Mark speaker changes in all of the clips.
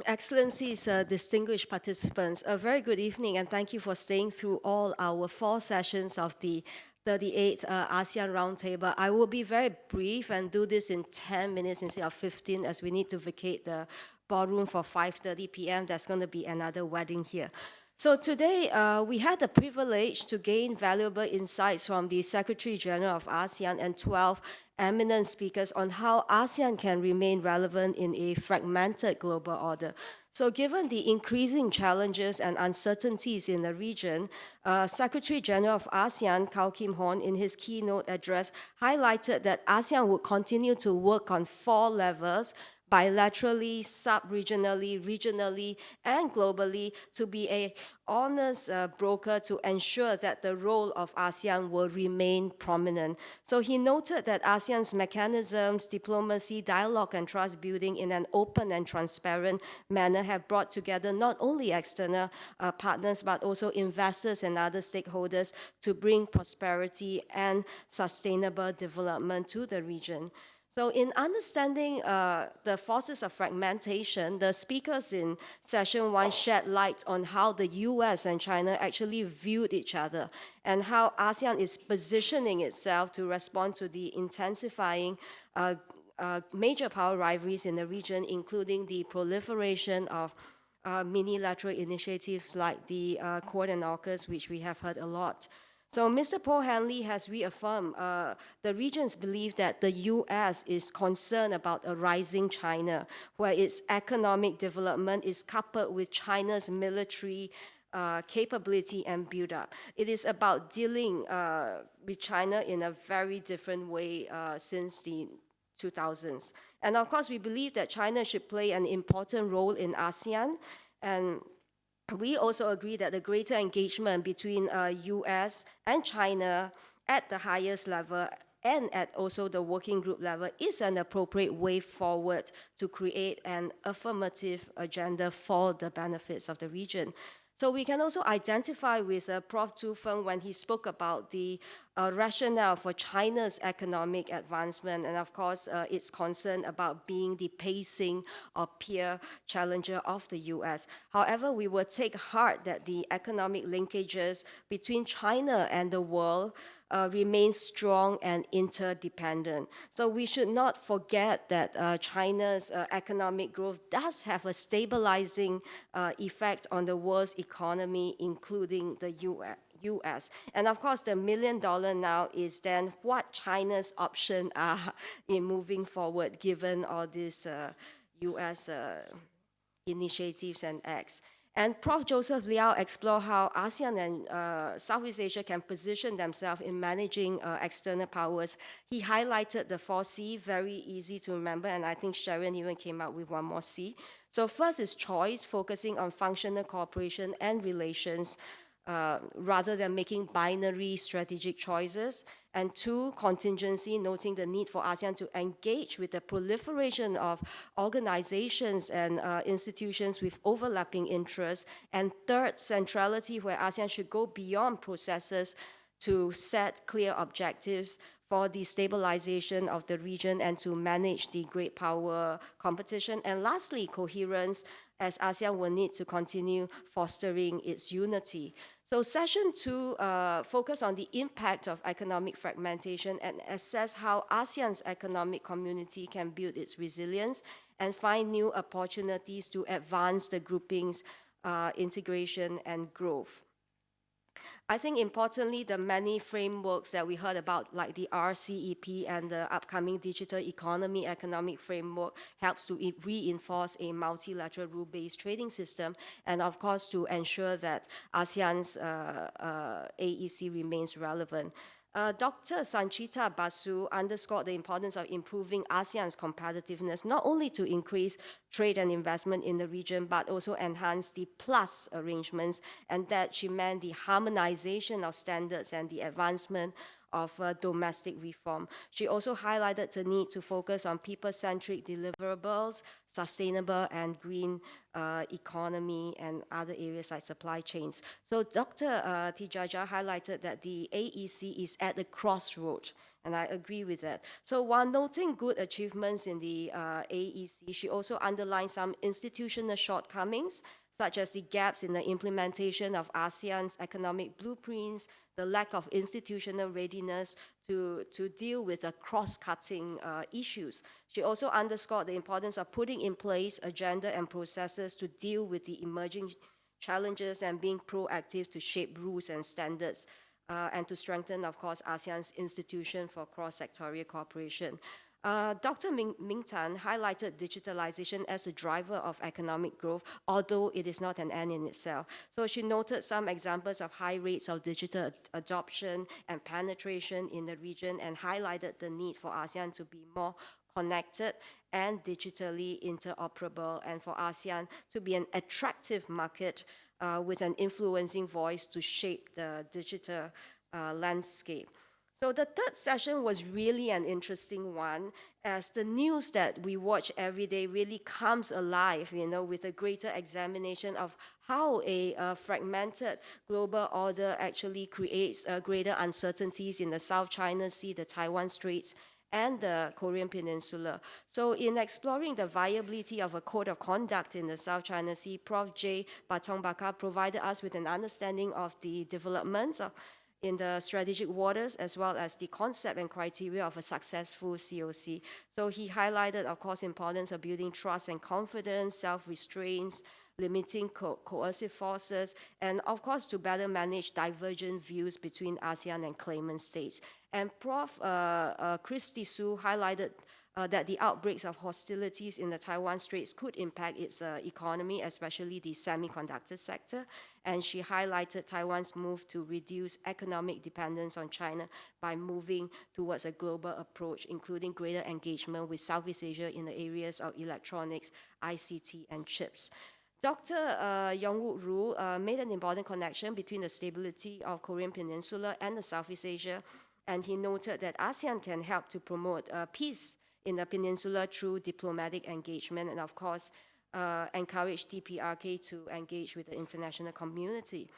Speaker 1: Excellencies, distinguished participants, a very good evening and thank you for staying through all our 4 sessions of the 38th ASEAN Roundtable. I will be very brief and do this in 10 minutes instead of 15 as we need to vacate the ballroom for 5:30 p.m. There's going to be another wedding here. So today, we had the privilege to gain valuable insights from the Secretary General of ASEAN and 12 eminent speakers on how ASEAN can remain relevant in a fragmented global order. So given the increasing challenges and uncertainties in the region, Secretary General of ASEAN, Kao Kim Horn, in his keynote address, highlighted that ASEAN would continue to work on 4 levels: bilaterally, sub-regionally, regionally, and globally, to be a honest broker to ensure that the role of ASEAN will remain prominent. So he noted that ASEAN's mechanisms, diplomacy, dialogue, and trust building in an open and transparent manner have brought together not only external partners, but also investors and other stakeholders to bring prosperity and sustainable development to the region. So in understanding the forces of fragmentation, the speakers in session 1 shed light on how the US and China actually viewed each other and how ASEAN is positioning itself to respond to the intensifying major power rivalries in the region, including the proliferation of minilateral initiatives like the Quad and AUKUS, which we have heard a lot. So Mr. Paul Hanley has reaffirmed the region's belief that the US is concerned about a rising China, where its economic development is coupled with China's military capability and build-up. It is about dealing with China in a very different way since the 2000s. And of course, we believe that China should play an important role in ASEAN, and we also agree that the greater engagement between US and China at the highest level and at also the working group level is an appropriate way forward to create an affirmative agenda for the benefits of the region. So we can also identify with Prof. Zhu Feng when he spoke about the rationale for China's economic advancement and, of course, its concern about being the pacing or peer challenger of the US. However, we will take heart that the economic linkages between China and the world remain strong and interdependent. So we should not forget that China's economic growth does have a stabilizing effect on the world's economy, including the US. And of course, the $1 million now is then what China's options are in moving forward, given all these US initiatives and acts. And Prof. Joseph Liao explored how ASEAN and Southeast Asia can position themselves in managing external powers. He highlighted the 4C, very easy to remember, and I think Sharon even came up with one more C. So first is choice, focusing on functional cooperation and relations, rather than making binary strategic choices. And 2, contingency, noting the need for ASEAN to engage with the proliferation of organizations and institutions with overlapping interests. And 3rd, centrality, where ASEAN should go beyond processes to set clear objectives for the stabilization of the region and to manage the great power competition. And lastly, coherence, as ASEAN will need to continue fostering its unity. So session 2 focused on the impact of economic fragmentation and assess how ASEAN's economic community can build its resilience and find new opportunities to advance the grouping's integration and growth. I think importantly, the many frameworks that we heard about, like the RCEP and the upcoming digital economy economic framework, helps to reinforce a multilateral rule-based trading system, and of course to ensure that ASEAN's AEC remains relevant. Dr. Sanchita Basu underscored the importance of improving ASEAN's competitiveness, not only to increase trade and investment in the region, but also enhance the plus arrangements, and that she meant the harmonization of standards and the advancement of domestic reform. She also highlighted the need to focus on people-centric deliverables, sustainable and green economy, and other areas like supply chains. So Dr. Tijaja highlighted that the AEC is at the crossroad And I agree with that. So while noting good achievements in the AEC, she also underlined some institutional shortcomings, such as the gaps in the implementation of ASEAN's economic blueprints, the lack of institutional readiness to deal with the cross-cutting issues. She also underscored the importance of putting in place agenda and processes to deal with the emerging challenges and being proactive to shape rules and standards and to strengthen, of course, ASEAN's institution for cross-sectorial cooperation. Dr. Ming Tan highlighted digitalization as a driver of economic growth, although it is not an end in itself. So she noted some examples of high rates of digital adoption and penetration in the region and highlighted the need for ASEAN to be more connected and digitally interoperable, and for ASEAN to be an attractive market with an influencing voice to shape the digital landscape. So the third session was really an interesting one, as the news that we watch every day really comes alive, with a greater examination of how a fragmented global order actually creates greater uncertainties in the South China Sea, the Taiwan Straits, and the Korean Peninsula. So in exploring the viability of a code of conduct in the South China Sea, Prof. J. Batong Baka provided us with an understanding of the developments in the strategic waters, as well as the concept and criteria of a successful COC. So he highlighted, of course, importance of building trust and confidence, self-restraints, limiting coercive forces, and of course to better manage divergent views between ASEAN and claimant states. And Prof. Christy Su highlighted that the outbreaks of hostilities in the Taiwan Straits could impact its economy, especially the semiconductor sector. And she highlighted Taiwan's move to reduce economic dependence on China by moving towards a global approach, including greater engagement with Southeast Asia in the areas of electronics, ICT, and chips. Dr. Yongwook Ru made an important connection between the stability of Korean Peninsula and the Southeast Asia, and he noted that ASEAN can help to promote peace in the peninsula through diplomatic engagement and, of course, encourage DPRK to engage with the international community.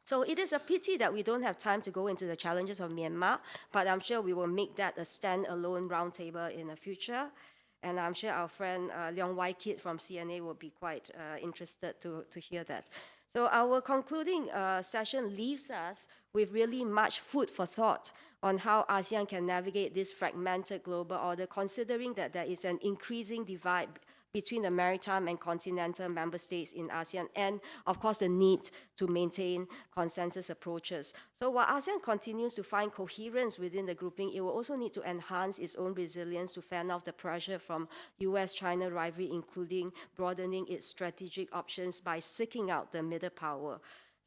Speaker 1: So it is a pity that we don't have time to go into the challenges of Myanmar, but I'm sure we will make that a standalone roundtable in the future. And I'm sure our friend Leong Wai Kit from CNA will be quite interested to hear that. So our concluding session leaves us with really much food for thought on how ASEAN can navigate this fragmented global order, considering that there is an increasing divide between the maritime and continental member states in ASEAN, and of course the need to maintain consensus approaches. So while ASEAN continues to find coherence within the grouping, it will also need to enhance its own resilience to fend off the pressure from US-China rivalry, including broadening its strategic options by seeking out the middle power.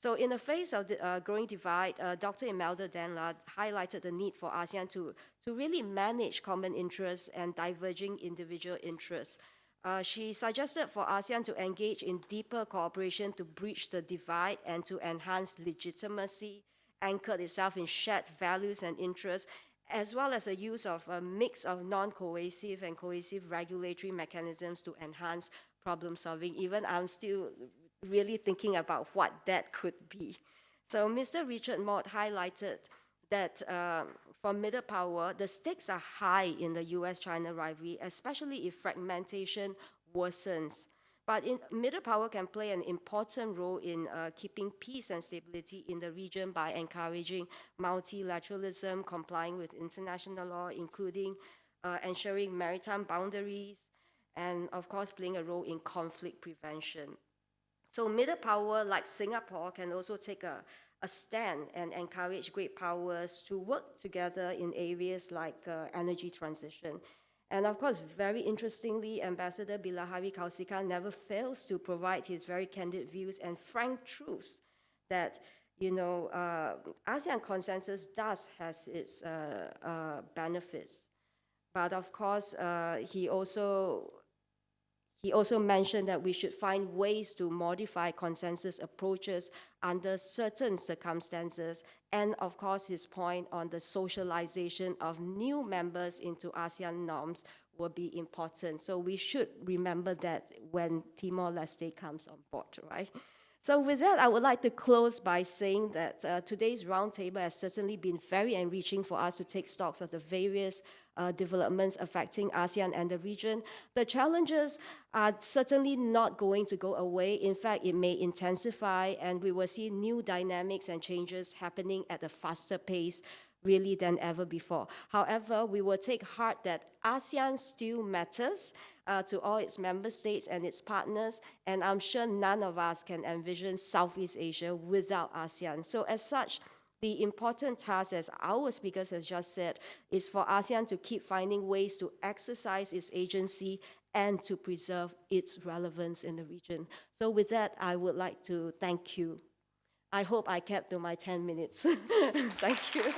Speaker 1: So in the face of the growing divide, Dr. Imelda Danla highlighted the need for ASEAN to really manage common interests and diverging individual interests. She suggested for ASEAN to engage in deeper cooperation to bridge the divide and to enhance legitimacy, anchored itself in shared values and interests, as well as the use of a mix of non-coercive and coercive regulatory mechanisms to enhance problem solving. Even I'm still really thinking about what that could be. So Mr. Richard Mott highlighted that for middle power, the stakes are high in the US-China rivalry, especially if fragmentation worsens. But middle power can play an important role in keeping peace and stability in the region by encouraging multilateralism, complying with international law, including ensuring maritime boundaries, and of course playing a role in conflict prevention. So middle power, like Singapore, can also take a stand and encourage great powers to work together in areas like energy transition. And of course, very interestingly, Ambassador Bilahari Kausikan never fails to provide his very candid views and frank truths that, ASEAN consensus does has its benefits. But of course, he also mentioned that we should find ways to modify consensus approaches under certain circumstances. And of course, his point on the socialization of new members into ASEAN norms will be important. So we should remember that when Timor-Leste comes on board, right? So with that, I would like to close by saying that today's roundtable has certainly been very enriching for us to take stocks of the various developments affecting ASEAN and the region. The challenges are certainly not going to go away. In fact, it may intensify, and we will see new dynamics and changes happening at a faster pace really than ever before. However, we will take heart that ASEAN still matters to all its member states and its partners, and I'm sure none of us can envision Southeast Asia without ASEAN. So as such, the important task, as our speakers has just said, is for ASEAN to keep finding ways to exercise its agency and to preserve its relevance in the region. So with that, I would like to thank you. I hope I kept to my 10 minutes. Thank you.